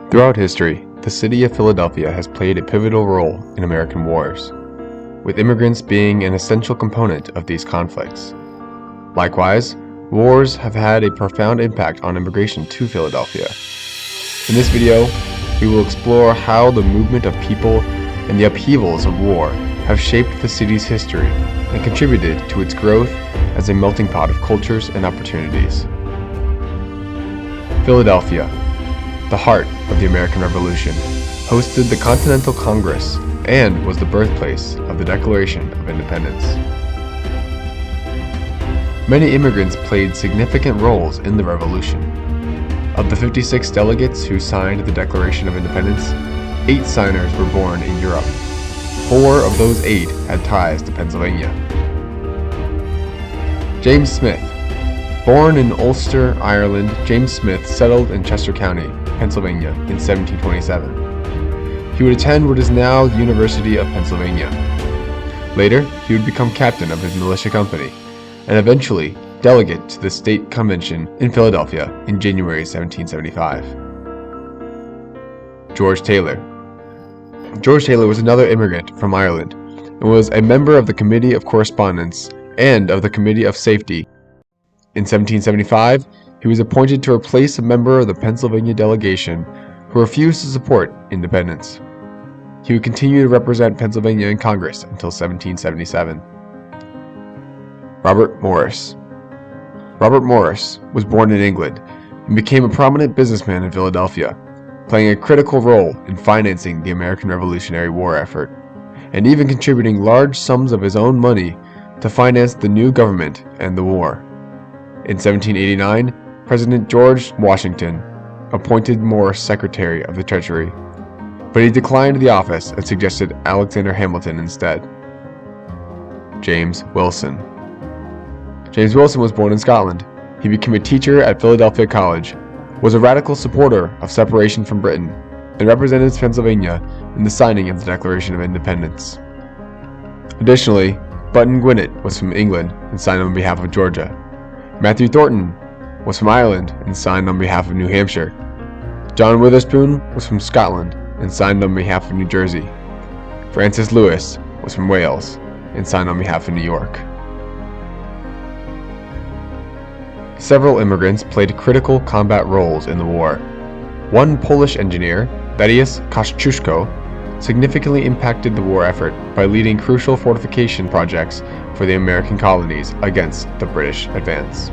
Throughout history, the city of Philadelphia has played a pivotal role in American wars, with immigrants being an essential component of these conflicts. Likewise, wars have had a profound impact on immigration to Philadelphia. In this video, we will explore how the movement of people and the upheavals of war have shaped the city's history and contributed to its growth as a melting pot of cultures and opportunities. Philadelphia, the heart of the American Revolution, hosted the Continental Congress and was the birthplace of the Declaration of Independence. Many immigrants played significant roles in the Revolution. Of the 56 delegates who signed the Declaration of Independence, 8 signers were born in Europe. 4 of those 8 had ties to Pennsylvania. James Smith. Born in Ulster, Ireland, James Smith settled in Chester County, Pennsylvania in 1727. He would attend what is now the University of Pennsylvania. Later, he would become captain of his militia company, and eventually delegate to the State Convention in Philadelphia in January 1775. George Taylor. George Taylor was another immigrant from Ireland and was a member of the Committee of Correspondence and of the Committee of Safety. In 1775, he was appointed to replace a member of the Pennsylvania delegation who refused to support independence. He would continue to represent Pennsylvania in Congress until 1777. Robert Morris. Robert Morris was born in England and became a prominent businessman in Philadelphia, playing a critical role in financing the American Revolutionary War effort, and even contributing large sums of his own money to finance the new government and the war. In 1789, President George Washington appointed Morris Secretary of the Treasury, but he declined the office and suggested Alexander Hamilton instead. James Wilson. James Wilson was born in Scotland. He became a teacher at Philadelphia College, was a radical supporter of separation from Britain, and represented Pennsylvania in the signing of the Declaration of Independence. Additionally, Button Gwinnett was from England and signed on behalf of Georgia. Matthew Thornton was from Ireland and signed on behalf of New Hampshire. John Witherspoon was from Scotland and signed on behalf of New Jersey. Francis Lewis was from Wales and signed on behalf of New York. Several immigrants played critical combat roles in the war. One Polish engineer, Thaddeus Kościuszko, significantly impacted the war effort by leading crucial fortification projects for the American colonies against the British advance.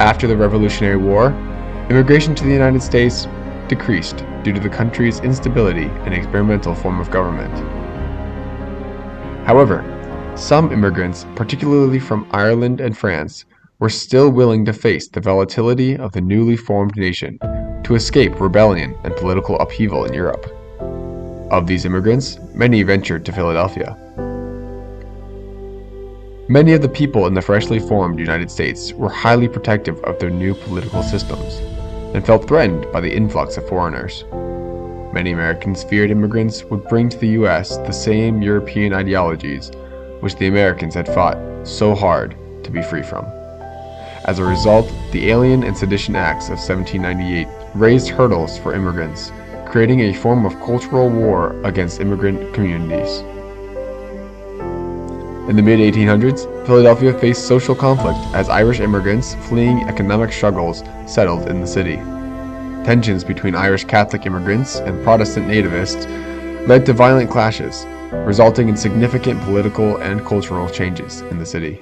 After the Revolutionary War, immigration to the United States decreased due to the country's instability and experimental form of government. However, some immigrants, particularly from Ireland and France, were still willing to face the volatility of the newly formed nation to escape rebellion and political upheaval in Europe. Of these immigrants, many ventured to Philadelphia. Many of the people in the freshly formed United States were highly protective of their new political systems and felt threatened by the influx of foreigners. Many Americans feared immigrants would bring to the U.S. the same European ideologies which the Americans had fought so hard to be free from. As a result, the Alien and Sedition Acts of 1798 raised hurdles for immigrants, creating a form of cultural war against immigrant communities. In the mid-1800s, Philadelphia faced social conflict as Irish immigrants fleeing economic struggles settled in the city. Tensions between Irish Catholic immigrants and Protestant nativists led to violent clashes, resulting in significant political and cultural changes in the city.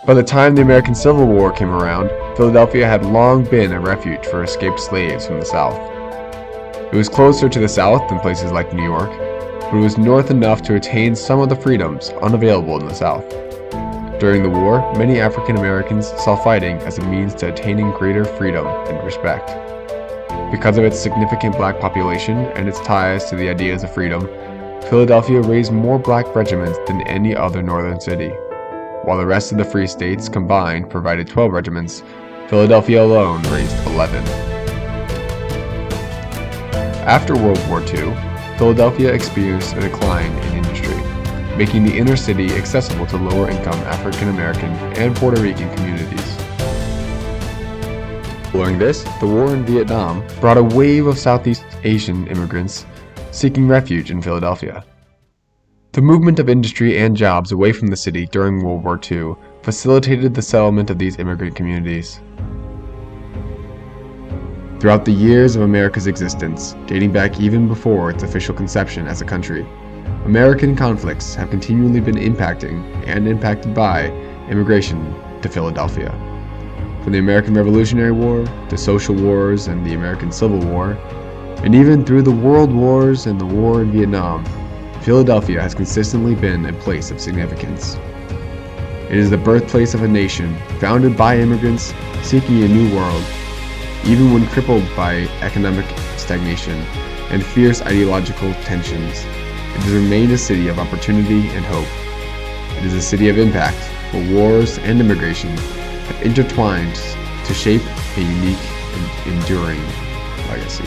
By the time the American Civil War came around, Philadelphia had long been a refuge for escaped slaves from the South. It was closer to the South than places like New York, but it was north enough to attain some of the freedoms unavailable in the South. During the war, many African Americans saw fighting as a means to attaining greater freedom and respect. Because of its significant black population and its ties to the ideas of freedom, Philadelphia raised more black regiments than any other northern city. While the rest of the free states combined provided 12 regiments, Philadelphia alone raised 11. After World War II, Philadelphia experienced a decline in industry, making the inner city accessible to lower-income African American and Puerto Rican communities. Following this, the war in Vietnam brought a wave of Southeast Asian immigrants seeking refuge in Philadelphia. The movement of industry and jobs away from the city during World War II facilitated the settlement of these immigrant communities. Throughout the years of America's existence, dating back even before its official conception as a country, American conflicts have continually been impacting and impacted by immigration to Philadelphia. From the American Revolutionary War, to social wars and the American Civil War, and even through the World Wars and the war in Vietnam, Philadelphia has consistently been a place of significance. It is the birthplace of a nation founded by immigrants seeking a new world, even when crippled by economic stagnation and fierce ideological tensions. It has remained a city of opportunity and hope. It is a city of impact, where wars and immigration have intertwined to shape a unique and enduring legacy.